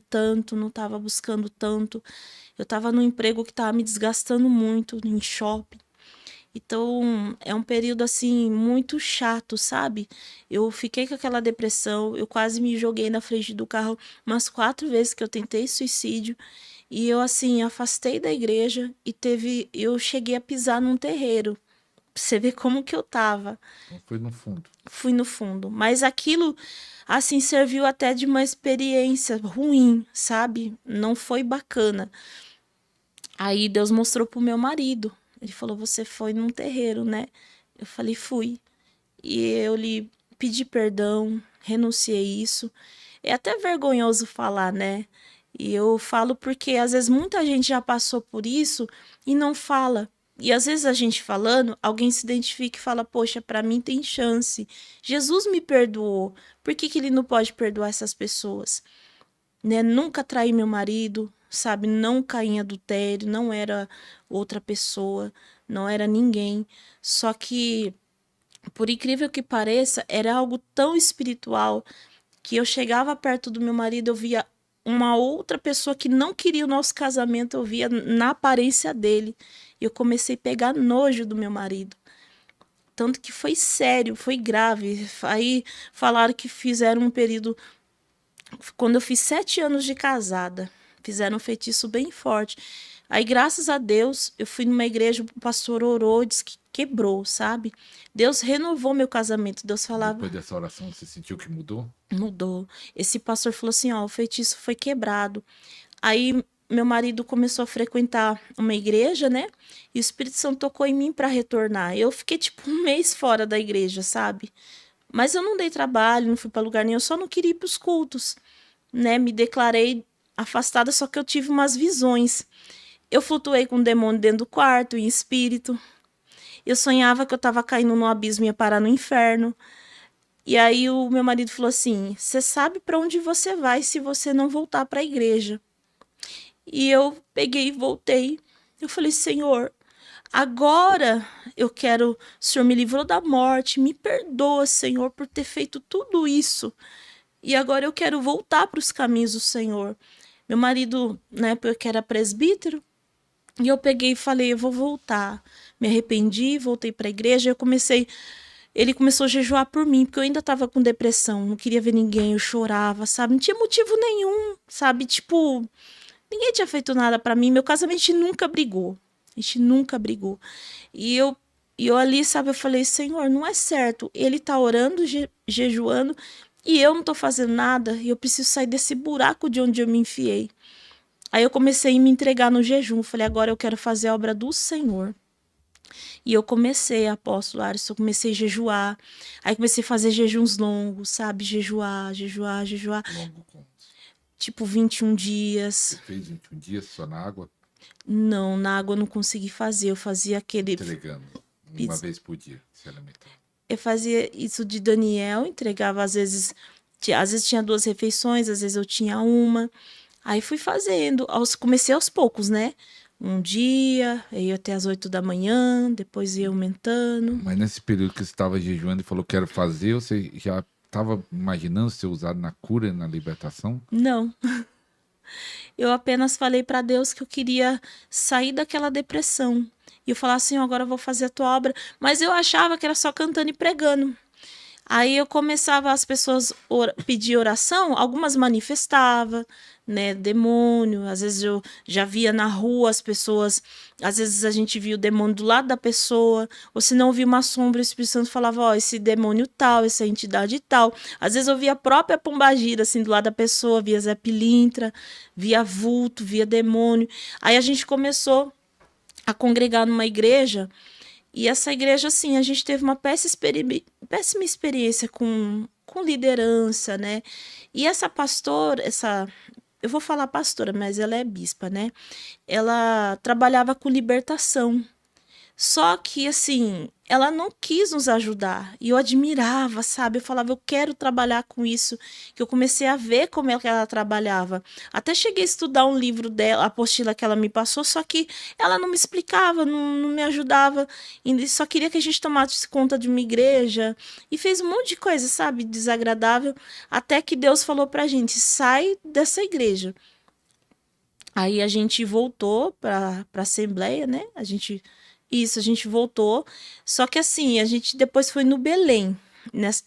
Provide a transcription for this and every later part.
tanto, não estava buscando tanto. Eu estava num emprego que estava me desgastando muito, em shopping. Então, é um período assim muito chato, sabe? Eu fiquei com aquela depressão, eu quase me joguei na frente do carro umas 4 vezes que eu tentei suicídio. E eu assim afastei da igreja e eu cheguei a pisar num terreiro. Pra você ver como que eu tava. Então foi no fundo. Fui no fundo, mas aquilo assim serviu até de uma experiência ruim, sabe? Não foi bacana. Aí Deus mostrou pro meu marido. Ele falou: "Você foi num terreiro, né?" Eu falei: "Fui". E eu lhe pedi perdão, renunciei isso. É até vergonhoso falar, né? E eu falo porque às vezes muita gente já passou por isso e não fala. E às vezes a gente falando, alguém se identifica e fala: "Poxa, para mim tem chance. Jesus me perdoou. Por que que ele não pode perdoar essas pessoas?" Né? Nunca traí meu marido, sabe? Não caí em adultério, não era outra pessoa, não era ninguém. Só que, por incrível que pareça, era algo tão espiritual que eu chegava perto do meu marido, eu via uma outra pessoa que não queria o nosso casamento, eu via na aparência dele. E eu comecei a pegar nojo do meu marido. Tanto que foi sério, foi grave. Aí falaram que fizeram um período quando eu fiz 7 anos de casada. Fizeram um feitiço bem forte. Aí, graças a Deus, eu fui numa igreja, o pastor orou, disse que quebrou, sabe? Deus renovou meu casamento. Deus falava, Depois dessa oração, você sentiu que mudou? mudou. Esse pastor falou assim: ó, o feitiço foi quebrado. Aí, meu marido começou a frequentar uma igreja, né? E o Espírito Santo tocou em mim para retornar. Eu fiquei tipo um mês fora da igreja, sabe? Mas eu não dei trabalho, não fui para lugar nenhum, eu só não queria ir para os cultos, né? Me declarei afastada, só que eu tive umas visões. Eu flutuei com um demônio dentro do quarto, em espírito. Eu sonhava que eu estava caindo no abismo e ia parar no inferno. E aí o meu marido falou assim: "Você sabe para onde você vai se você não voltar para a igreja?" E eu peguei e voltei. Eu falei: "Senhor, agora eu quero, o Senhor me livrou da morte, me perdoa, Senhor, por ter feito tudo isso. E agora eu quero voltar para os caminhos do Senhor." Meu marido, na época que era presbítero, e eu peguei e falei: "Eu vou voltar." Me arrependi, voltei para a igreja. Ele começou a jejuar por mim, porque eu ainda estava com depressão, não queria ver ninguém, eu chorava, sabe? Não tinha motivo nenhum, sabe? Tipo, ninguém tinha feito nada para mim. Meu casamento a gente nunca brigou. A gente nunca brigou. E eu ali, sabe, eu falei: "Senhor, não é certo. Ele tá orando, jejuando, e eu não tô fazendo nada, e eu preciso sair desse buraco de onde eu me enfiei." Aí eu comecei a me entregar no jejum. Falei: "Agora eu quero fazer a obra do Senhor." E eu comecei, apóstolo Alisson, eu comecei a jejuar. Aí comecei a fazer jejuns longos, sabe? Jejuar, jejuar, jejuar. Longo como? Tipo 21 Você dias. fez 21 dias só na água, Não, na água eu não consegui fazer. Eu fazia aquele. entregando uma vez por dia, se alimentando. Eu fazia isso de Daniel, entregava às vezes tinha 2 refeições, às vezes eu tinha uma. Aí fui fazendo, comecei aos poucos, né? Um dia, aí ia até as 8 da manhã, depois ia aumentando. Mas nesse período que você estava jejuando e falou quero fazer, você já estava imaginando ser usado na cura e na libertação? Não, eu apenas falei para Deus que eu queria sair daquela depressão. E eu falava assim: agora eu vou fazer a tua obra. Mas eu achava que era só cantando e pregando. Aí eu começava, as pessoas pedir oração, algumas manifestava, né, demônio. Às vezes eu já via na rua as pessoas, às vezes a gente via o demônio do lado da pessoa, ou se não via uma sombra, o Espírito Santo falava: "Ó, esse demônio tal, essa entidade tal." Às vezes eu via a própria pombagira assim do lado da pessoa, via Zé Pilintra, via vulto, via demônio. Aí a gente começou a congregar numa igreja, e essa igreja, assim, a gente teve uma péssima experiência com liderança, né? E essa pastora, eu vou falar pastora, mas ela é bispa, né? Ela trabalhava com libertação, Só que, assim, ela não quis nos ajudar. E eu admirava, sabe? Eu falava, eu quero trabalhar com isso. Que eu comecei a ver como é que ela trabalhava. Até cheguei a estudar um livro dela, a apostila que ela me passou, só que ela não me explicava, não me ajudava. E só queria que a gente tomasse conta de uma igreja. E fez um monte de coisa, sabe? Desagradável. Até que Deus falou pra gente, sai dessa igreja. Aí a gente voltou para a Assembleia, né? A gente voltou. Só que assim, a gente depois foi no Belém.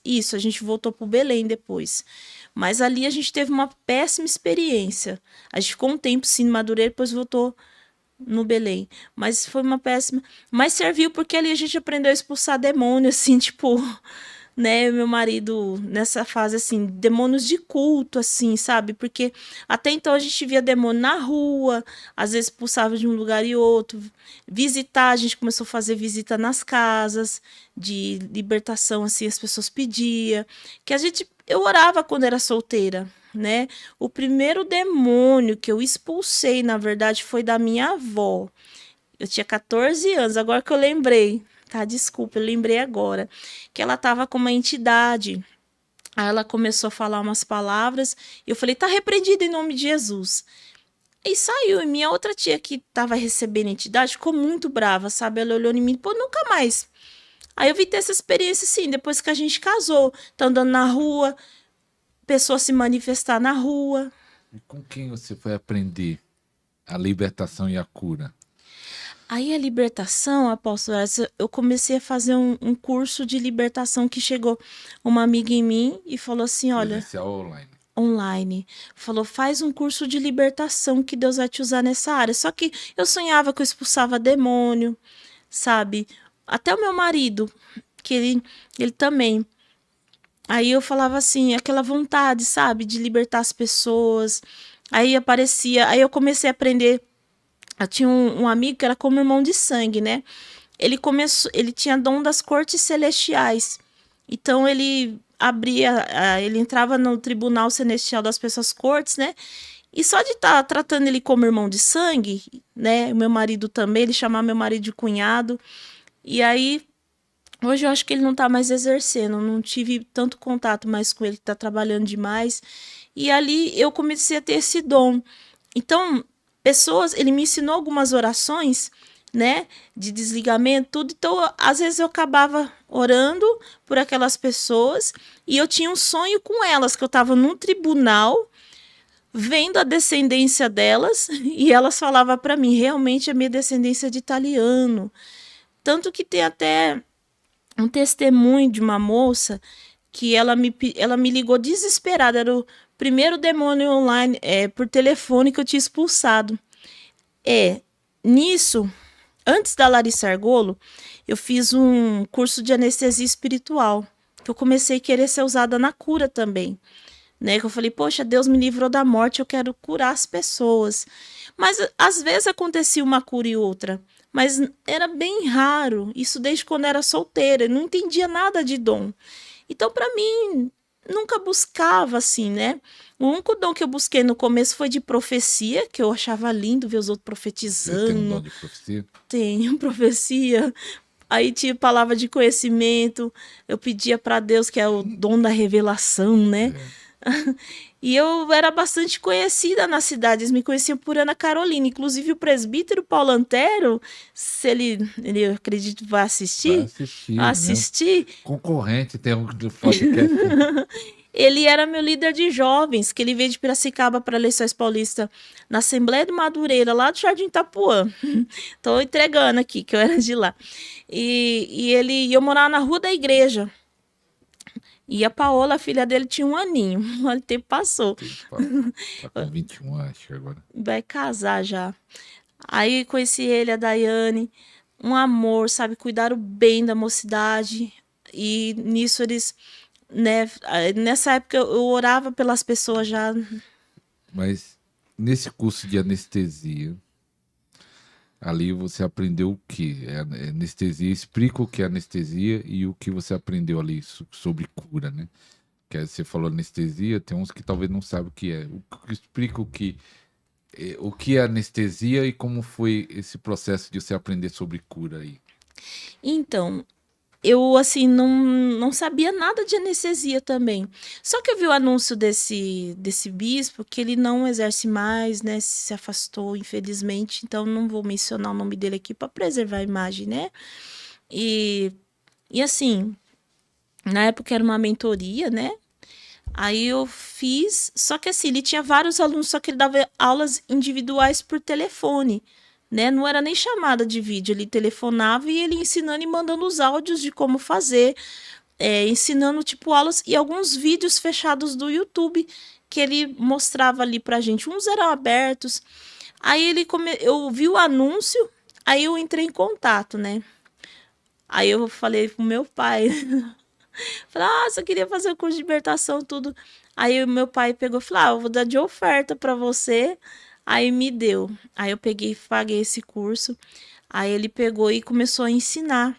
Isso, a gente voltou para o Belém depois. Mas ali a gente teve uma péssima experiência. A gente ficou um tempo sim em Madureira, depois voltou no Belém. Mas foi uma péssima. Mas serviu porque ali a gente aprendeu a expulsar demônio, assim, tipo, né, meu marido nessa fase assim, demônios de culto assim, sabe? Porque até então a gente via demônio na rua, às vezes expulsava de um lugar e outro. Visitar, a gente começou a fazer visita nas casas de libertação assim, as pessoas pediam, que a gente eu orava quando era solteira, né? O primeiro demônio que eu expulsei, na verdade, foi da minha avó. Eu tinha 14 anos, agora que eu lembrei, tá? Desculpa, eu lembrei agora. Que ela tava com uma entidade. Aí ela começou a falar umas palavras. E eu falei, tá repreendido em nome de Jesus. E saiu. E minha outra tia que tava recebendo a entidade ficou muito brava, sabe? Ela olhou em mim, pô, nunca mais. Aí eu vi ter essa experiência, assim, depois que a gente casou. Tá andando na rua, pessoas se manifestar na rua. E com quem você foi aprender a libertação e a cura? Aí a libertação, apóstolo, eu comecei a fazer um curso de libertação que chegou uma amiga em mim e falou assim, olha, Presencial ou online? online, falou, faz um curso de libertação que Deus vai te usar nessa área. Só que eu sonhava que eu expulsava demônio, sabe? Até o meu marido, que ele também. Aí eu falava assim, aquela vontade, sabe, de libertar as pessoas. Aí aparecia, aí eu comecei a aprender. Eu tinha um amigo que era como irmão de sangue, né? Ele tinha dom das cortes celestiais. Então ele abria, ele entrava no tribunal celestial das pessoas cortes, né? E só de estar tratando ele como irmão de sangue, né? O meu marido também, ele chamava meu marido de cunhado. E aí, hoje eu acho que ele não tá mais exercendo, não tive tanto contato mais com ele, que tá trabalhando demais. E ali eu comecei a ter esse dom. Então, ele me ensinou algumas orações, né, de desligamento, tudo. Então, às vezes eu acabava orando por aquelas pessoas e eu tinha um sonho com elas, que eu estava num tribunal vendo a descendência delas e elas falavam para mim, realmente a minha descendência é de italiano. Tanto que tem até um testemunho de uma moça que ela me ligou desesperada, era o primeiro demônio online por telefone que eu tinha expulsado. Nisso, antes da Larissa Argolo, eu fiz um curso de anestesia espiritual, que eu comecei a querer ser usada na cura também. Né, que eu falei, poxa, Deus me livrou da morte, eu quero curar as pessoas. Mas às vezes acontecia uma cura e outra, mas era bem raro, isso desde quando era solteira, eu não entendia nada de dom. Então, para mim, nunca buscava assim, né? O único dom que eu busquei no começo foi de profecia, que eu achava lindo ver os outros Você tem um dom profetizando. de profecia? Tenho profecia. Aí tinha palavra de conhecimento. Eu pedia para Deus, que é o dom da revelação, né? É. E eu era bastante conhecida na cidade, eles me conheciam por Ana Carolina. Inclusive o presbítero Paulo Antero, se ele eu acredito, vai Vai vai assistir, né? assistir, Concorrente tem um do podcast. ele era meu líder de jovens, que ele veio de Piracicaba para Lençóis Paulista, na Assembleia de Madureira, lá do Jardim Itapuã. Tô entregando aqui, que eu era de lá. E eu morava na rua da igreja. E a Paola, a filha dele, tinha um aninho. Olha, o tempo passou. Tá com 21, acho, agora. Vai casar já. Aí conheci ele, a Daiane. Um amor, sabe? Cuidaram bem da mocidade. E nisso eles, né? Nessa época eu orava pelas pessoas já. Mas nesse curso de anestesia, ali você aprendeu o que? Anestesia, explica o que é anestesia e o que você aprendeu ali sobre cura, né? Que aí você falou anestesia, tem uns que talvez não sabem o que é. Explica o que é anestesia e como foi esse processo de você aprender sobre cura aí. Então, eu, assim, não sabia nada de anestesia também. Só que eu vi o anúncio desse bispo, que ele não exerce mais, né? Se afastou, infelizmente. Então, não vou mencionar o nome dele aqui para preservar a imagem, né? E, e assim, na época era uma mentoria, né? Aí eu fiz, só que assim, ele tinha vários alunos, só que ele dava aulas individuais por telefone, né? Não era nem chamada de vídeo, ele telefonava e ele ensinando e mandando os áudios de como fazer, ensinando tipo aulas e alguns vídeos fechados do YouTube que ele mostrava ali pra gente. Uns eram abertos. Aí eu vi o anúncio, aí eu entrei em contato, né? Aí eu falei pro meu pai, falei, ah, eu queria fazer o curso de libertação, tudo. Aí o meu pai pegou e falou, ah, eu vou dar de oferta para você. Aí me deu. Aí eu peguei e paguei esse curso. Aí ele pegou e começou a ensinar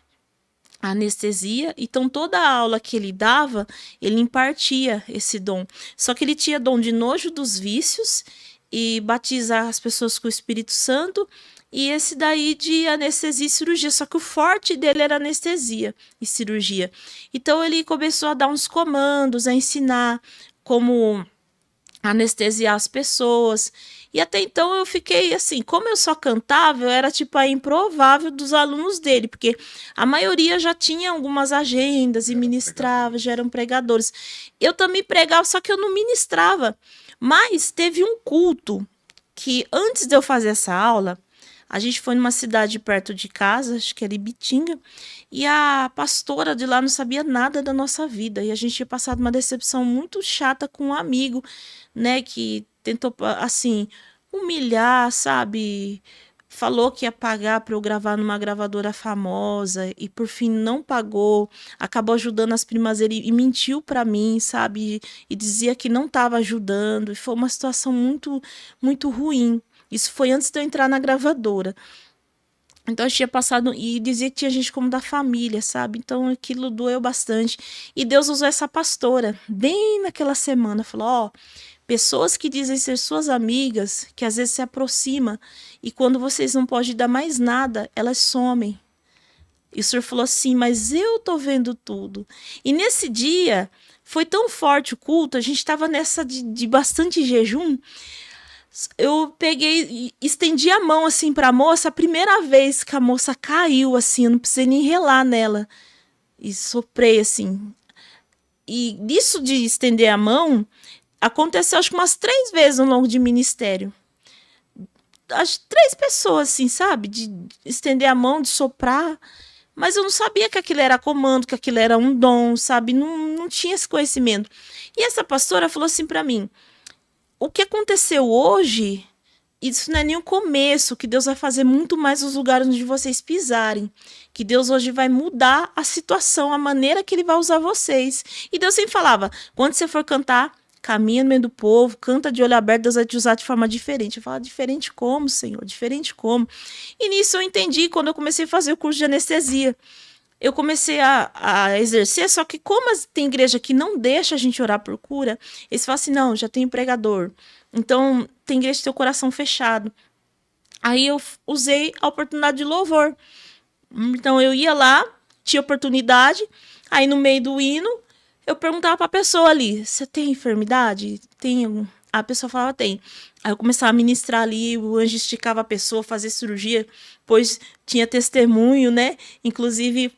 a anestesia. Então toda a aula que ele dava, ele impartia esse dom. Só que ele tinha dom de nojo dos vícios e batizar as pessoas com o Espírito Santo. E esse daí de anestesia e cirurgia, só que o forte dele era anestesia e cirurgia. Então ele começou a dar uns comandos, a ensinar como anestesiar as pessoas. E até então eu fiquei assim, como eu só cantava, eu era tipo a improvável dos alunos dele, porque a maioria já tinha algumas agendas e ministrava, já eram pregadores. Eu também pregava, só que eu não ministrava. Mas teve um culto que antes de eu fazer essa aula, a gente foi numa cidade perto de casa, acho que era Ibitinga, e a pastora de lá não sabia nada da nossa vida. E a gente tinha passado uma decepção muito chata com um amigo, né, que tentou, assim, humilhar, sabe? Falou que ia pagar para eu gravar numa gravadora famosa e por fim não pagou. Acabou ajudando as primas dele e mentiu para mim, sabe? E dizia que não estava ajudando. E foi uma situação muito, muito ruim. Isso foi antes de eu entrar na gravadora. Então eu tinha passado e dizia que tinha gente como da família, sabe? Então aquilo doeu bastante. E Deus usou essa pastora bem naquela semana, falou: "Ó, pessoas que dizem ser suas amigas, que às vezes se aproximam e quando vocês não podem dar mais nada, elas somem". E o senhor falou assim: "Mas eu tô vendo tudo". E nesse dia foi tão forte o culto, a gente estava nessa de bastante jejum. Eu peguei e estendi a mão assim para a moça, a primeira vez que a moça caiu assim, eu não precisei nem relar nela. E soprei assim. E nisso de estender a mão, aconteceu acho que umas 3 vezes ao longo de ministério. As 3 pessoas, assim, sabe? De estender a mão, de soprar. Mas eu não sabia que aquilo era comando, que aquilo era um dom, sabe? Não tinha esse conhecimento. E essa pastora falou assim para mim: o que aconteceu hoje, isso não é nem o começo, que Deus vai fazer muito mais nos lugares onde vocês pisarem. Que Deus hoje vai mudar a situação, a maneira que Ele vai usar vocês. E Deus sempre falava, quando você for cantar, caminha no meio do povo, canta de olho aberto, Deus vai te usar de forma diferente. Eu falava, diferente como, Senhor? Diferente como? E nisso eu entendi quando eu comecei a fazer o curso de anestesia. Eu comecei a exercer, só que como tem igreja que não deixa a gente orar por cura, eles falam assim, não, já tem pregador. Então, tem igreja que tem o coração fechado. Aí eu usei a oportunidade de louvor. Então, eu ia lá, tinha oportunidade, aí no meio do hino, eu perguntava para a pessoa ali, você tem enfermidade? Tem algum? A pessoa falava, tem. Aí eu começava a ministrar ali, o anjo esticava a pessoa, fazer cirurgia, pois tinha testemunho, né? Inclusive,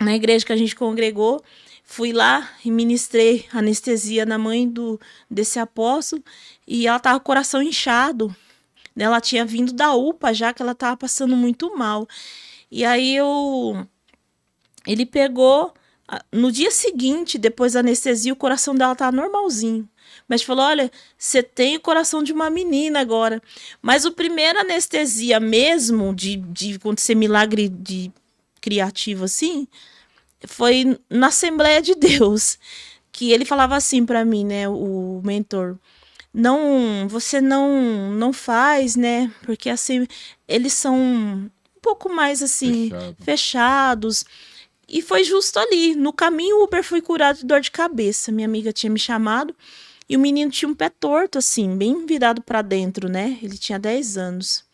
na igreja que a gente congregou, fui lá e ministrei anestesia na mãe desse apóstolo e ela estava com o coração inchado. Né? Ela tinha vindo da UPA já, que ela estava passando muito mal. E aí ele pegou, no dia seguinte, depois da anestesia, o coração dela estava normalzinho. Mas falou, olha, você tem o coração de uma menina agora. Mas o primeiro anestesia mesmo, de acontecer milagre criativo assim, foi na Assembleia de Deus, que ele falava assim para mim, né, o mentor, não, você não faz, né, porque assim, eles são um pouco mais assim, fechados, e foi justo ali, no caminho o Uber foi curado de dor de cabeça, minha amiga tinha me chamado, e o menino tinha um pé torto assim, bem virado para dentro, né, ele tinha 10 anos.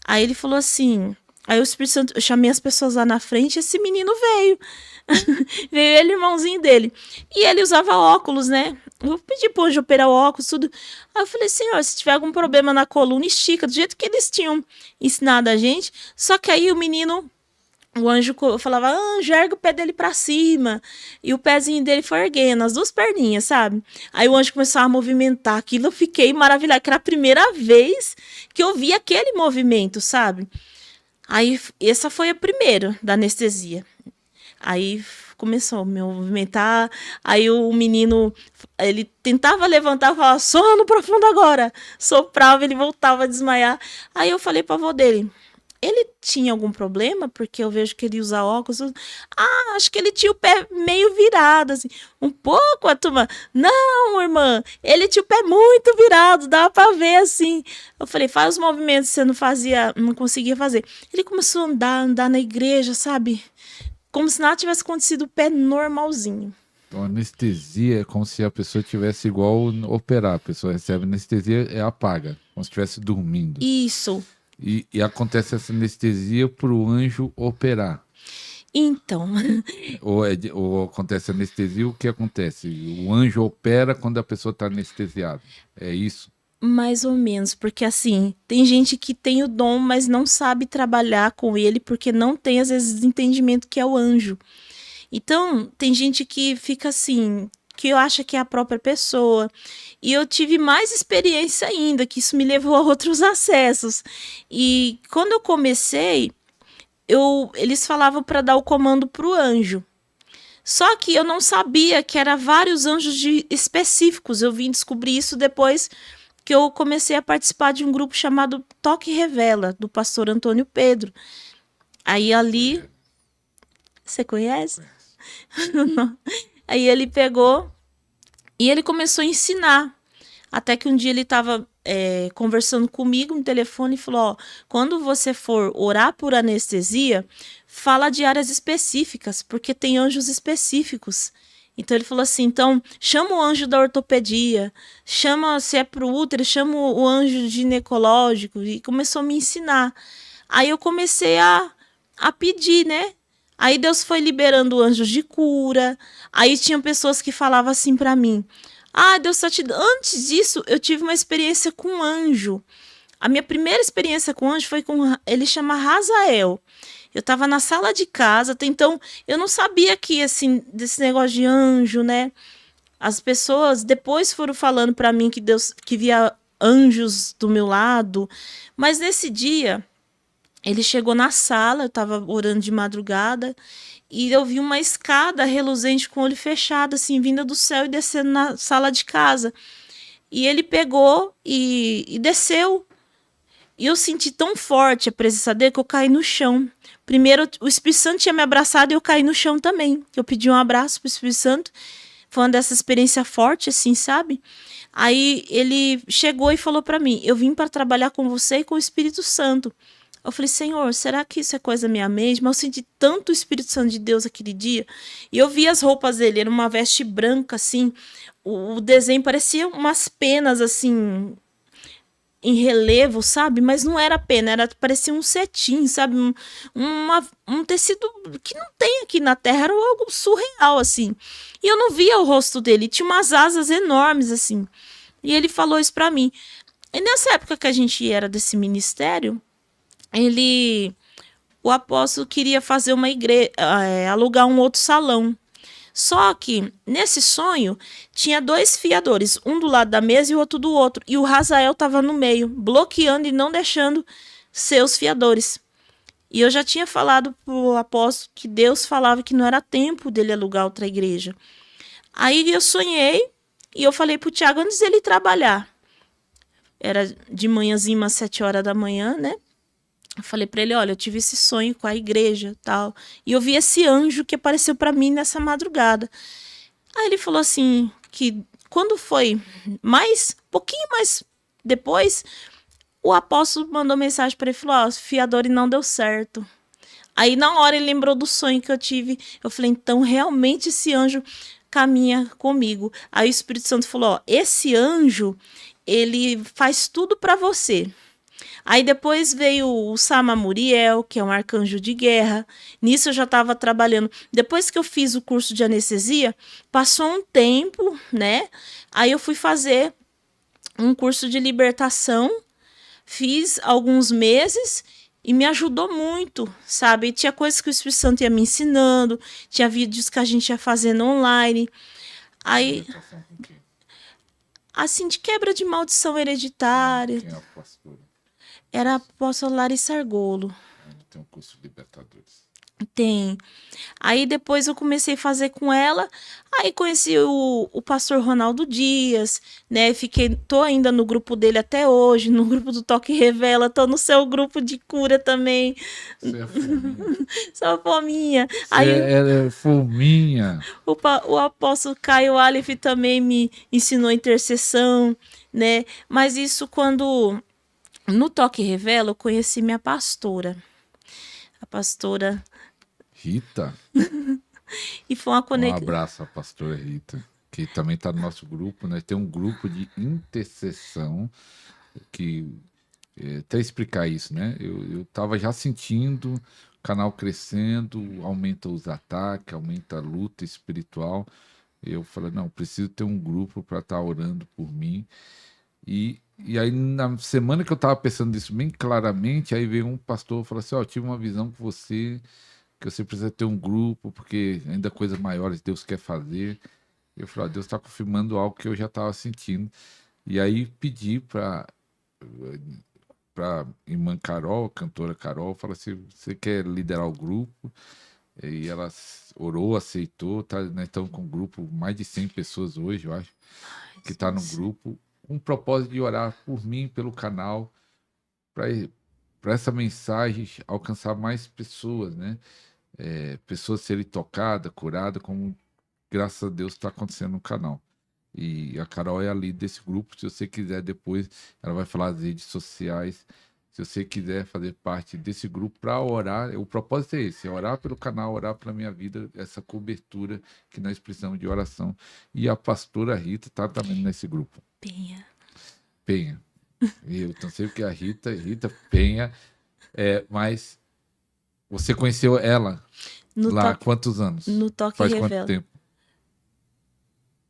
Aí ele falou assim, Aí o Espírito Santo, eu chamei as pessoas lá na frente, esse menino veio. Veio ele, irmãozinho dele. E ele usava óculos, né? Eu pedi pro anjo operar o óculos, tudo. Aí eu falei, Senhor, se tiver algum problema na coluna, estica, do jeito que eles tinham ensinado a gente. Só que aí o menino, o anjo falava, anjo, erga o pé dele pra cima. E o pezinho dele foi erguendo, as duas perninhas, sabe? Aí o anjo começou a movimentar aquilo, eu fiquei maravilhada, que era a primeira vez que eu vi aquele movimento, sabe? Aí, essa foi a primeira da anestesia. Aí começou a me movimentar, aí o menino, ele tentava levantar, falava, sono profundo agora, soprava, ele voltava a desmaiar. Aí eu falei pra avó dele, ele tinha algum problema? Porque eu vejo que ele usa óculos. Acho que ele tinha o pé meio virado, assim. Um pouco, a turma. Não, irmã, ele tinha o pé muito virado, dava pra ver, assim. Eu falei, faz os movimentos que você não fazia, não conseguia fazer. Ele começou a andar na igreja, sabe? Como se nada tivesse acontecido, o pé normalzinho. Então, anestesia é como se a pessoa tivesse igual operar. A pessoa recebe anestesia e apaga, como se estivesse dormindo. Isso. E acontece essa anestesia para o anjo operar. Então. Ou acontece anestesia, o que acontece? O anjo opera quando a pessoa está anestesiada. É isso? Mais ou menos, porque assim, tem gente que tem o dom, mas não sabe trabalhar com ele, porque não tem, às vezes, entendimento que é o anjo. Então, tem gente que fica assim, que eu acho que é a própria pessoa. E eu tive mais experiência ainda, que isso me levou a outros acessos. E quando eu comecei, eles falavam para dar o comando para o anjo. Só que eu não sabia que era vários anjos específicos. Eu vim descobrir isso depois que eu comecei a participar de um grupo chamado Toque Revela, do pastor Antônio Pedro. Aí ali... Você conhece? Aí ele pegou e ele começou a ensinar. Até que um dia ele estava conversando comigo no telefone e falou, ó, quando você for orar por anestesia, fala de áreas específicas, porque tem anjos específicos. Então ele falou assim, então chama o anjo da ortopedia, chama, se é pro útero, chama o anjo ginecológico, e começou a me ensinar. Aí eu comecei a pedir, né? Aí Deus foi liberando anjos de cura. Aí tinham pessoas que falavam assim para mim, Deus tá te dando. Antes disso, eu tive uma experiência com um anjo. A minha primeira experiência com anjo foi com, ele chama Razael. Eu estava na sala de casa, então eu não sabia que assim desse negócio de anjo, né? As pessoas depois foram falando para mim que Deus que via anjos do meu lado, mas nesse dia ele chegou na sala, eu estava orando de madrugada e eu vi uma escada reluzente com o olho fechado, assim, vinda do céu e descendo na sala de casa. E ele pegou e desceu. E eu senti tão forte a presença dele que eu caí no chão. Primeiro, o Espírito Santo tinha me abraçado e eu caí no chão também. Eu pedi um abraço pro Espírito Santo. Foi uma dessa experiência forte, assim, sabe? Aí ele chegou e falou para mim, eu vim para trabalhar com você e com o Espírito Santo. Eu falei, Senhor, será que isso é coisa minha mesma? Eu senti tanto o Espírito Santo de Deus aquele dia. E eu vi as roupas dele, era uma veste branca, assim. O desenho parecia umas penas, assim, em relevo, sabe? Mas não era pena, parecia um cetim, sabe? Um tecido que não tem aqui na Terra, era algo surreal, assim. E eu não via o rosto dele, tinha umas asas enormes, assim. E ele falou isso pra mim. E nessa época que a gente era desse ministério, o apóstolo queria fazer uma igreja, alugar um outro salão. Só que, nesse sonho, tinha 2 fiadores, um do lado da mesa e o outro do outro. E o Razael estava no meio, bloqueando e não deixando seus fiadores. E eu já tinha falado para o apóstolo que Deus falava que não era tempo dele alugar outra igreja. Aí eu sonhei e eu falei para o Tiago antes dele trabalhar. Era de manhãzinha, umas 7 horas da manhã, né? Eu falei para ele, olha, eu tive esse sonho com a igreja, tal. E eu vi esse anjo que apareceu para mim nessa madrugada. Aí ele falou assim, que quando foi pouquinho mais depois, o apóstolo mandou mensagem para ele, falou, fiador, e não deu certo. Aí na hora ele lembrou do sonho que eu tive. Eu falei, então realmente esse anjo caminha comigo. Aí o Espírito Santo falou, esse anjo, ele faz tudo para você. Aí depois veio o Sama Muriel, que é um arcanjo de guerra. Nisso eu já estava trabalhando. Depois que eu fiz o curso de anestesia, passou um tempo, né? Aí eu fui fazer um curso de libertação, fiz alguns meses e me ajudou muito, sabe? Tinha coisas que o Espírito Santo ia me ensinando, tinha vídeos que a gente ia fazendo online. Aí, Libertação com quem? assim, de quebra de maldição hereditária, Quem é a pastora? era a apóstola Larissa Argolo. Tem um curso de libertadores. Tem. Aí depois eu comecei a fazer com ela. Aí conheci o pastor Ronaldo Dias, né? Tô ainda no grupo dele até hoje, no grupo do Toque Revela, tô no seu grupo de cura também. Você é fominha. Só fominha. Você Aí é fominha. o apóstolo Caio Aleph também me ensinou intercessão, né? Mas isso quando no Toque Revela eu conheci minha pastora. A pastora. Rita, E foi uma um conexão. abraço à pastora Rita, que também está no nosso grupo, né? Tem um grupo de intercessão que até explicar isso, né? Eu estava já sentindo o canal crescendo, aumenta os ataques, aumenta a luta espiritual. Eu falei, não, preciso ter um grupo para estar orando por mim. E aí, na semana que eu estava pensando nisso bem claramente, aí veio um pastor e falou assim: ó, tive uma visão com você, que você precisa ter um grupo, porque ainda coisas maiores Deus quer fazer. Eu falei: ó, Deus está confirmando algo que eu já estava sentindo. E aí pedi para irmã Carol, a cantora Carol, falou assim: você quer liderar o grupo? E ela orou, aceitou, tá, né, estamos com um grupo, mais de 100 pessoas hoje, eu acho, que está no grupo, com o propósito de orar por mim, pelo canal, para essa mensagem alcançar mais pessoas, né? Pessoas serem tocadas, curadas, como graças a Deus está acontecendo no canal. E a Carol é a líder desse grupo. Se você quiser depois, ela vai falar das redes sociais. Se você quiser fazer parte desse grupo para orar, o propósito é esse: é orar pelo canal, orar pela minha vida, essa cobertura que nós precisamos de oração. E a pastora Rita está também nesse grupo. Penha. Eu então sei que a Rita Penha, mas você conheceu ela lá há quantos anos? No Toque Faz Revela. quanto tempo?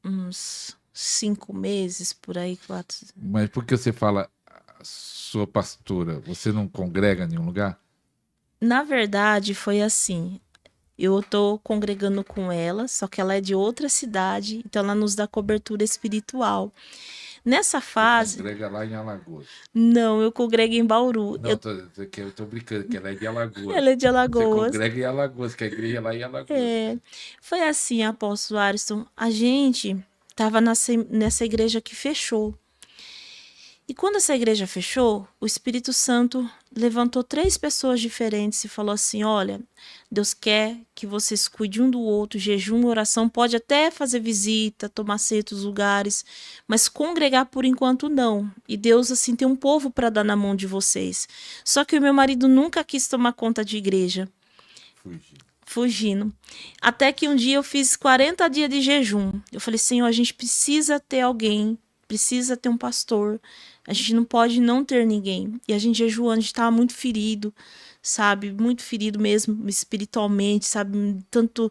Uns 5 meses, por aí, 4. Mas por que você fala sua pastora? Você não congrega em nenhum lugar? Na verdade, foi assim. Eu tô congregando com ela, só que ela é de outra cidade, então ela nos dá cobertura espiritual. Nessa fase. Você congrega lá em Alagoas. Não, eu congrego em Bauru. Não, eu tô brincando, que ela é de Alagoas. Ela é de Alagoas. Você congrega em Alagoas, que a igreja é lá em Alagoas. Foi assim, apóstolo Ariston. A gente estava nessa igreja que fechou. E quando essa igreja fechou, o Espírito Santo levantou 3 pessoas diferentes e falou assim: olha, Deus quer que vocês cuidem um do outro, jejum e oração, pode até fazer visita, tomar certos lugares, mas congregar por enquanto não. E Deus, assim, tem um povo para dar na mão de vocês. Só que o meu marido nunca quis tomar conta de igreja. Fugindo. Até que um dia eu fiz 40 dias de jejum. Eu falei: Senhor, a gente precisa ter alguém, precisa ter um pastor. A gente não pode não ter ninguém. E a gente jejuando, a gente estava muito ferido, sabe? Muito ferido mesmo, espiritualmente, sabe? Tanto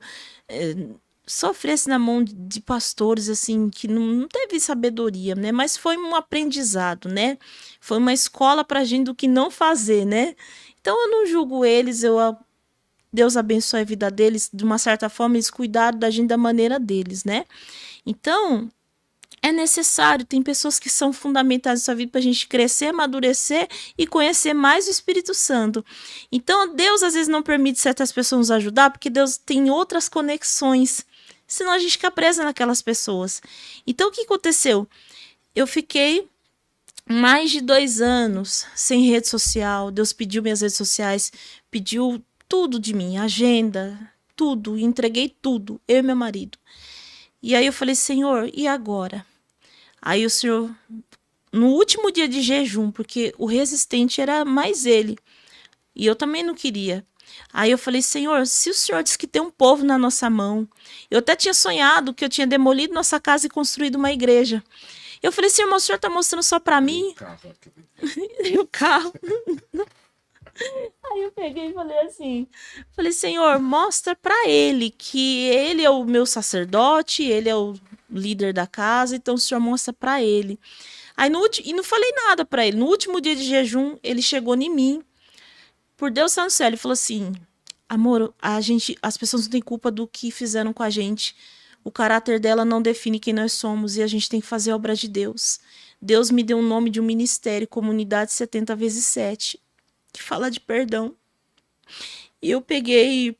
sofresse na mão de pastores, assim, que não teve sabedoria, né? Mas foi um aprendizado, né? Foi uma escola pra gente do que não fazer, né? Então eu não julgo eles, Deus abençoe a vida deles, de uma certa forma, eles cuidaram da gente da maneira deles, né? Então, é necessário, tem pessoas que são fundamentais na sua vida para a gente crescer, amadurecer e conhecer mais o Espírito Santo. Então, Deus às vezes não permite certas pessoas nos ajudar, porque Deus tem outras conexões, senão a gente fica presa naquelas pessoas. Então, o que aconteceu? Eu fiquei mais de 2 anos sem rede social, Deus pediu minhas redes sociais, pediu tudo de mim, agenda, tudo, entreguei tudo, eu e meu marido. E aí eu falei: Senhor, e agora? Aí o Senhor, no último dia de jejum, porque o resistente era mais ele, e eu também não queria. Aí eu falei: Senhor, se o Senhor disse que tem um povo na nossa mão, eu até tinha sonhado que eu tinha demolido nossa casa e construído uma igreja. Eu falei assim, irmão, o senhor tá mostrando só pra mim? E o carro. Aí eu peguei e falei assim, falei, Senhor, mostra pra ele que ele é o meu sacerdote, ele é o líder da casa, então o senhor mostra pra ele. Aí e não falei nada pra ele. No último dia de jejum, ele chegou em mim, por Deus Santo Céu, ele falou assim, amor, as pessoas não têm culpa do que fizeram com a gente. O caráter dela não define quem nós somos e a gente tem que fazer a obra de Deus. Deus me deu o nome de um ministério, Comunidade 70 vezes 7, que fala de perdão. E eu peguei,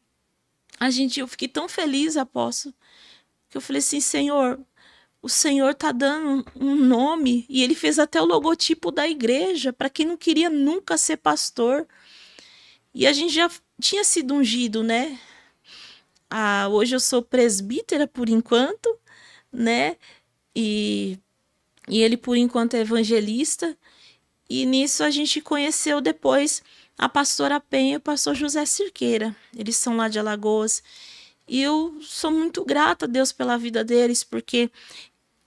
eu fiquei tão feliz, apóstolo, que eu falei assim, Senhor, o Senhor tá dando um nome, e ele fez até o logotipo da igreja, para quem não queria nunca ser pastor. E a gente já tinha sido ungido, né? Hoje eu sou presbítera por enquanto, né? E ele por enquanto é evangelista. E nisso a gente conheceu depois a pastora Penha e o pastor José Cirqueira. Eles são lá de Alagoas. E eu sou muito grata a Deus pela vida deles, porque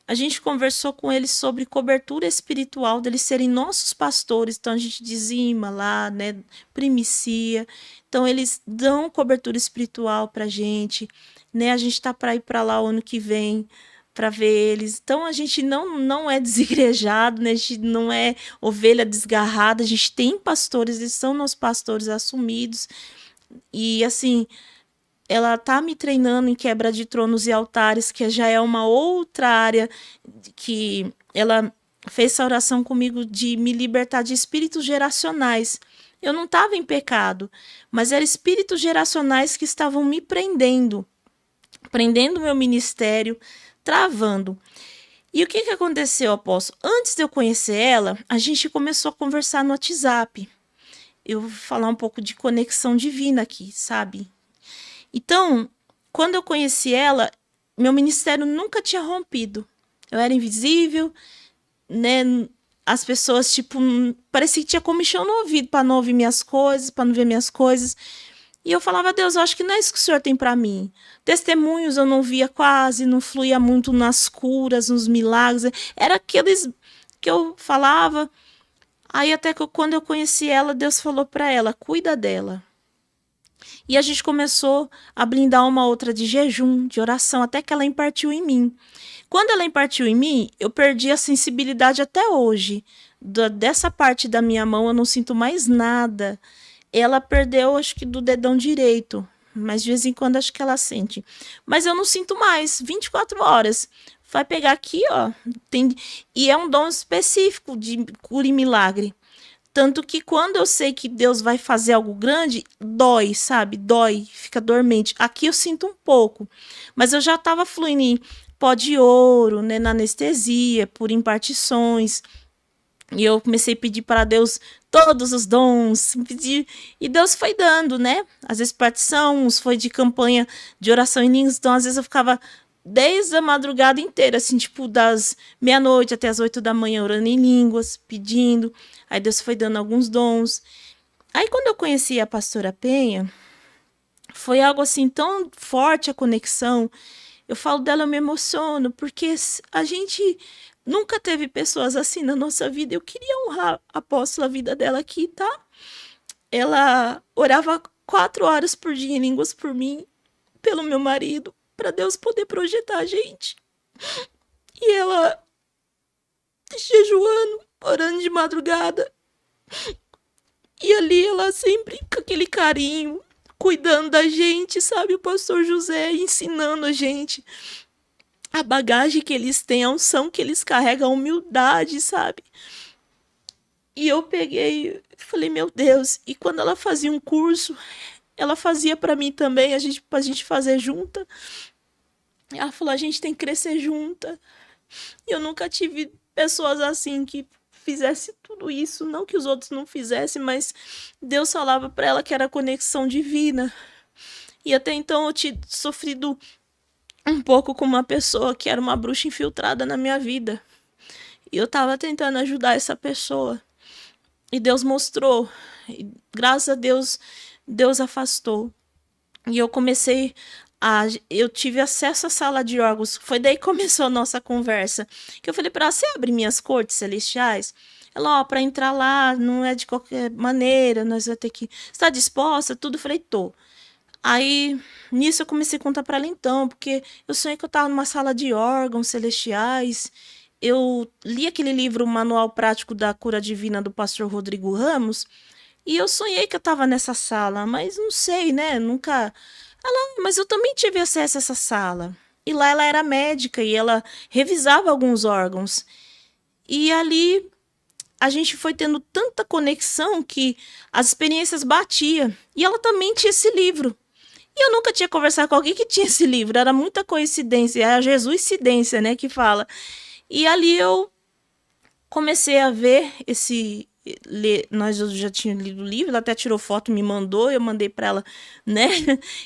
a gente conversou com eles sobre cobertura espiritual, deles serem nossos pastores. Então a gente dizima lá, né, primicia. Então eles dão cobertura espiritual pra gente, né? A gente tá para ir para lá o ano que vem para ver eles. Então a gente não é desigrejado, né? A gente não é ovelha desgarrada. A gente tem pastores, eles são nossos pastores assumidos. E assim, ela tá me treinando em quebra de tronos e altares, que já é uma outra área que ela fez essa oração comigo de me libertar de espíritos geracionais. Eu não estava em pecado, mas eram espíritos geracionais que estavam me prendendo meu ministério, travando. E o que aconteceu, apóstolo? Antes de eu conhecer ela, a gente começou a conversar no WhatsApp. Eu vou falar um pouco de conexão divina aqui, sabe? Então, quando eu conheci ela, meu ministério nunca tinha rompido. Eu era invisível, né? As pessoas, tipo, parecia que tinha comichão no ouvido para não ouvir minhas coisas, para não ver minhas coisas. E eu falava, Deus, eu acho que não é isso que o Senhor tem para mim. Testemunhos eu não via quase, não fluía muito nas curas, nos milagres. Era aqueles que eu falava. Aí até que quando eu conheci ela, Deus falou para ela, cuida dela. E a gente começou a blindar uma outra de jejum, de oração, até que ela impartiu em mim. Quando ela impartiu em mim, eu perdi a sensibilidade até hoje. Dessa parte da minha mão eu não sinto mais nada. Ela perdeu, acho que do dedão direito, mas de vez em quando acho que ela sente. Mas eu não sinto mais, 24 horas. Vai pegar aqui, ó. E é um dom específico de cura e milagre. Tanto que quando eu sei que Deus vai fazer algo grande, dói, sabe? Dói, fica dormente. Aqui eu sinto um pouco, mas eu já estava fluindo em pó de ouro, né, na anestesia, por impartições. E eu comecei a pedir para Deus todos os dons, pedir, e Deus foi dando, né? Às vezes partição, uns foi de campanha de oração em línguas, então às vezes eu ficava desde a madrugada inteira, assim, tipo, das meia-noite até as 8 da manhã, orando em línguas, pedindo. Aí Deus foi dando alguns dons. Aí quando eu conheci a pastora Penha, foi algo assim tão forte a conexão. Eu falo dela, eu me emociono, porque a gente nunca teve pessoas assim na nossa vida. Eu queria honrar a apóstola, a vida dela aqui, tá? Ela orava 4 horas por dia em línguas por mim, pelo meu marido, para Deus poder projetar a gente. E ela jejuando, orando de madrugada. E ali ela sempre com aquele carinho, cuidando da gente, sabe? O pastor José ensinando a gente a bagagem que eles têm, a unção que eles carregam, a humildade, sabe? E eu peguei e falei, meu Deus. E quando ela fazia um curso, ela fazia para mim também, pra gente fazer junta. Ela falou, a gente tem que crescer junta. E eu nunca tive pessoas assim que fizesse tudo isso, não que os outros não fizessem, mas Deus falava para ela que era conexão divina. E até então eu tinha sofrido um pouco com uma pessoa que era uma bruxa infiltrada na minha vida. E eu estava tentando ajudar essa pessoa. E Deus mostrou. E, graças a Deus, Deus afastou. E eu comecei eu tive acesso à sala de órgãos. Foi daí que começou a nossa conversa. Que eu falei para ela, você abre minhas cortes celestiais? Ela, ó, para entrar lá, não é de qualquer maneira, nós vamos ter que... Está disposta? Tudo. Eu falei, tô. Aí, nisso eu comecei a contar para ela então, porque eu sonhei que eu estava numa sala de órgãos celestiais. Eu li aquele livro, o Manual Prático da Cura Divina, do pastor Rodrigo Ramos, e eu sonhei que eu estava nessa sala, mas não sei, né? Nunca. Ela, mas eu também tive acesso a essa sala. E lá ela era médica e ela revisava alguns órgãos. E ali a gente foi tendo tanta conexão que as experiências batiam. E ela também tinha esse livro. E eu nunca tinha conversado com alguém que tinha esse livro. Era muita coincidência. É a Jesuscidência, né, que fala. E ali eu comecei a ver esse... Nós já tínhamos lido o livro, ela até tirou foto, me mandou, eu mandei para ela, né?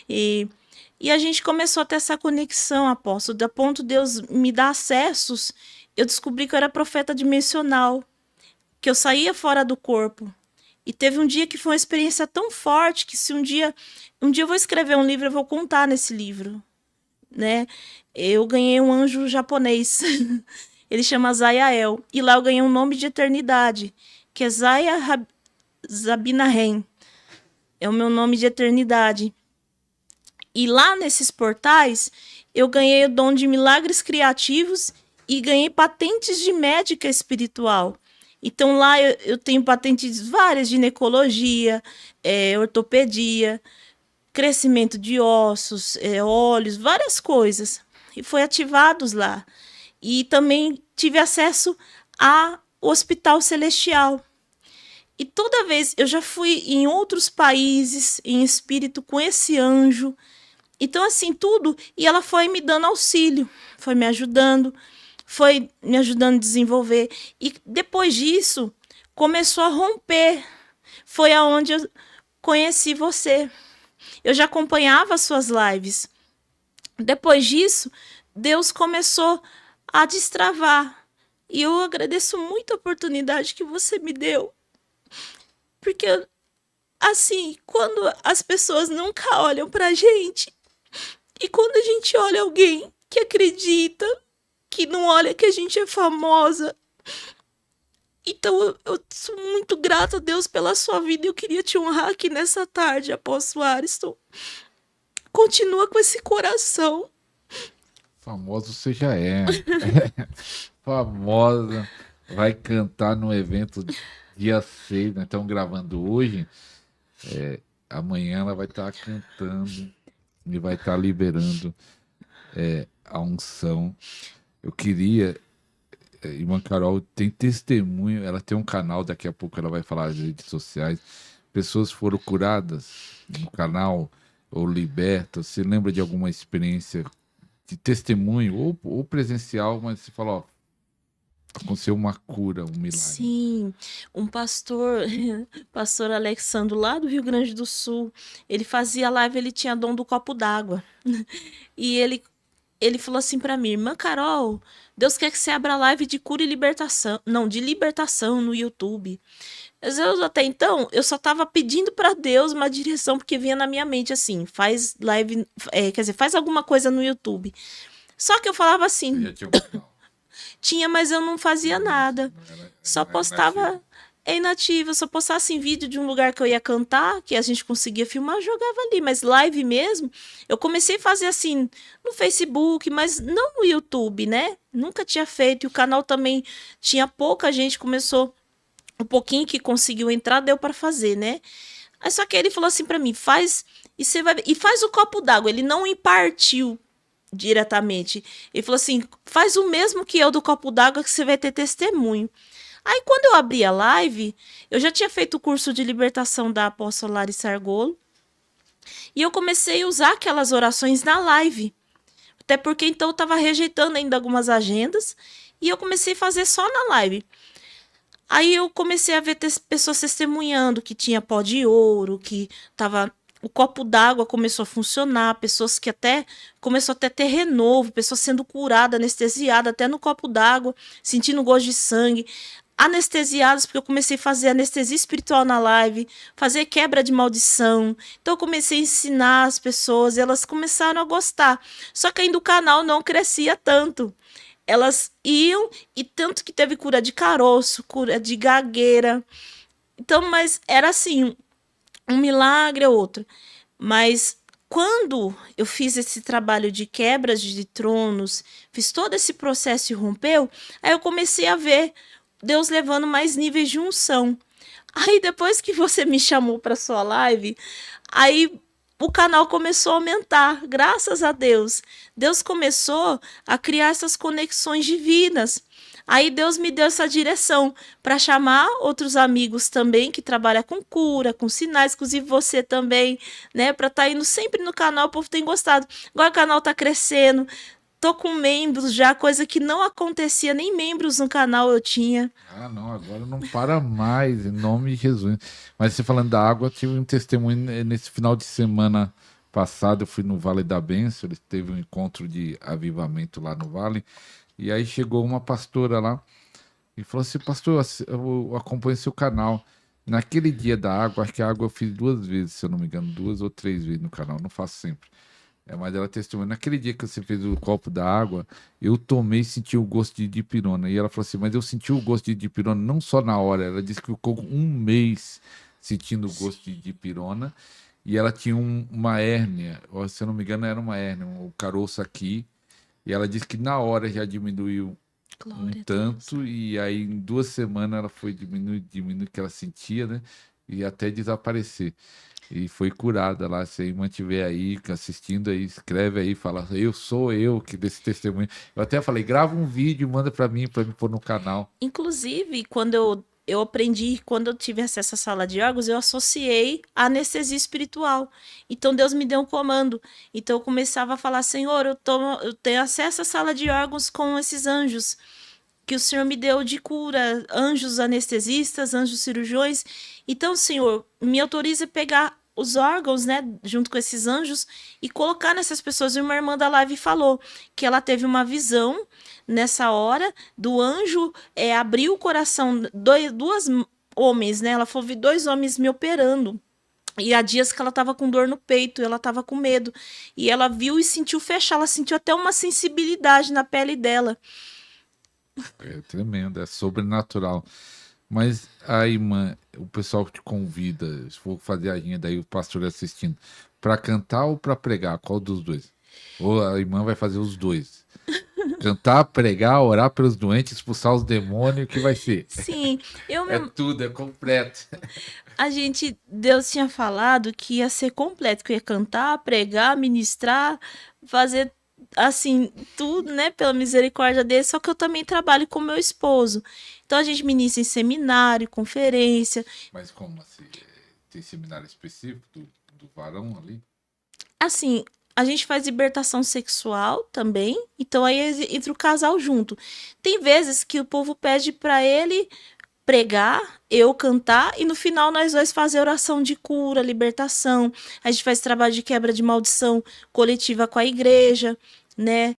E a gente começou a ter essa conexão, apóstolo. Da ponto de Deus me dar acessos, eu descobri que eu era profeta dimensional, que eu saía fora do corpo. E teve um dia que foi uma experiência tão forte que se um dia eu vou escrever um livro, eu vou contar nesse livro, né? Eu ganhei um anjo japonês. Ele chama Zayael. E lá eu ganhei um nome de eternidade, que é Zaya Zabinahen. É o meu nome de eternidade. E lá nesses portais, eu ganhei o dom de milagres criativos e ganhei patentes de médica espiritual. Então lá eu tenho patentes várias, ginecologia, ortopedia, crescimento de ossos, olhos, várias coisas. E foi ativados lá. E também tive acesso ao Hospital Celestial. E toda vez eu já fui em outros países em espírito com esse anjo. Então, assim, tudo. E ela foi me dando auxílio, foi me ajudando a desenvolver. E depois disso, começou a romper. Foi aonde eu conheci você. Eu já acompanhava as suas lives. Depois disso, Deus começou a destravar. E eu agradeço muito a oportunidade que você me deu. Porque, assim, quando as pessoas nunca olham pra gente, e quando a gente olha alguém que acredita, que não olha que a gente é famosa. Então, eu sou muito grata a Deus pela sua vida e eu queria te honrar aqui nessa tarde, apóstolo Ariston. Continua com esse coração. Famoso você já é. Famosa. Vai cantar no evento dia 6, nós estamos gravando hoje. Amanhã ela vai estar cantando e vai estar liberando a unção. Eu queria... Irmã Carol tem testemunho, ela tem um canal, daqui a pouco ela vai falar nas redes sociais. Pessoas foram curadas no canal ou libertas. Você lembra de alguma experiência de testemunho ou presencial, mas você fala, ó, aconteceu uma cura, um milagre? Sim, um pastor, pastor Alexandro, lá do Rio Grande do Sul, ele fazia live, ele tinha dom do copo d'água. E ele falou assim pra mim, irmã Carol, Deus quer que você abra live de cura e libertação, não, de libertação no YouTube. Mas eu até então, eu só tava pedindo pra Deus uma direção, porque vinha na minha mente assim, faz live, quer dizer, faz alguma coisa no YouTube. Só que eu falava assim, Já tinha um canal. tinha, mas eu não fazia nada. Só postava inativa, só postasse em vídeo de um lugar que eu ia cantar, que a gente conseguia filmar, jogava ali. Mas live mesmo, eu comecei a fazer assim no Facebook, mas não no YouTube, né? Nunca tinha feito. E o canal também tinha pouca gente, começou um pouquinho que conseguiu entrar, deu para fazer, né? Aí só que ele falou assim para mim, faz e você vai e faz o copo d'água. Ele não impartiu diretamente. Ele falou assim, faz o mesmo que eu do copo d'água que você vai ter testemunho. Aí, quando eu abri a live, eu já tinha feito o curso de libertação da apóstola Larissa Argolo. E eu comecei a usar aquelas orações na live. Até porque, então, eu estava rejeitando ainda algumas agendas. E eu comecei a fazer só na live. Aí, eu comecei a ver pessoas testemunhando que tinha pó de ouro, que tava... O copo d'água começou a funcionar, pessoas que até... Começou até a ter renovo, pessoas sendo curadas, anestesiadas, até no copo d'água, sentindo gosto de sangue. anestesiados, porque eu comecei a fazer anestesia espiritual na live, fazer quebra de maldição. Então eu comecei a ensinar as pessoas, e elas começaram a gostar. Só que ainda o canal não crescia tanto. Elas iam, e tanto que teve cura de caroço, cura de gagueira. Então, mas era assim, um milagre ou outro. Mas quando eu fiz esse trabalho de quebras de tronos, fiz todo esse processo e rompeu, aí eu comecei a ver Deus levando mais níveis de unção. Aí depois que você me chamou para sua live, aí o canal começou a aumentar, graças a Deus. Deus começou a criar essas conexões divinas. Aí Deus me deu essa direção para chamar outros amigos também que trabalham com cura, com sinais, inclusive você também, né, para estar indo sempre no canal, o povo tem gostado. Agora o canal está crescendo, tô com membros já, coisa que não acontecia, nem membros no canal eu tinha. Ah, não, agora não para mais, em nome de Jesus. Mas você falando da água, eu tive um testemunho nesse final de semana passado. Eu fui no Vale da Bênção, ele teve um encontro de avivamento lá no Vale. E aí chegou uma pastora lá e falou assim: Pastor, eu acompanho seu canal. Naquele dia da água, acho que a água eu fiz 2 vezes, se eu não me engano, 2 ou 3 vezes no canal, não faço sempre. Mas ela testemunha. Naquele dia que você fez o copo da água, eu tomei e senti o gosto de dipirona. E ela falou assim: mas eu senti o gosto de dipirona não só na hora, ela disse que ficou 1 mês sentindo o gosto de dipirona. E ela tinha uma hérnia, ou, se eu não me engano, era uma hérnia, um caroço aqui. E ela disse que na hora já diminuiu um Glória a Deus. tanto, e aí em 2 semanas ela foi diminuir o que ela sentia, né? E até desaparecer. E foi curada lá. Se aí mantiver aí, assistindo aí, escreve aí, fala, eu sou eu que desse testemunho. Eu até falei, grava um vídeo, manda para mim pôr no canal. Inclusive, quando eu aprendi, quando eu tive acesso à sala de órgãos, eu associei a anestesia espiritual. Então Deus me deu um comando. Então eu começava a falar: Senhor, eu tenho acesso à sala de órgãos com esses anjos que o Senhor me deu de cura, anjos anestesistas, anjos cirurgiões. Então, Senhor, me autoriza a pegar os órgãos, né, junto com esses anjos e colocar nessas pessoas. E uma irmã da live falou que ela teve uma visão nessa hora do anjo abrir o coração, duas homens, né? Ela falou: vi 2 homens me operando. E há dias que ela estava com dor no peito, ela estava com medo. E ela viu e sentiu fechar, ela sentiu até uma sensibilidade na pele dela. É tremendo, é sobrenatural. Mas aí, irmã, o pessoal que te convida, se for fazer a agenda aí, o pastor assistindo, para cantar ou para pregar? Qual dos dois? Ou a irmã vai fazer os dois? Cantar, pregar, orar pelos doentes, expulsar os demônios, o que vai ser? Sim, É tudo, é completo. Deus tinha falado que ia ser completo, que eu ia cantar, pregar, ministrar, fazer assim, tudo, né, pela misericórdia dele, só que eu também trabalho com meu esposo. Então a gente ministra em seminário, conferência. Mas como assim? Tem seminário específico do varão ali? Assim, a gente faz libertação sexual também, então aí entra o casal junto. Tem vezes que o povo pede para ele pregar, eu cantar, e no final nós dois fazer oração de cura, libertação. A gente faz trabalho de quebra de maldição coletiva com a igreja, né?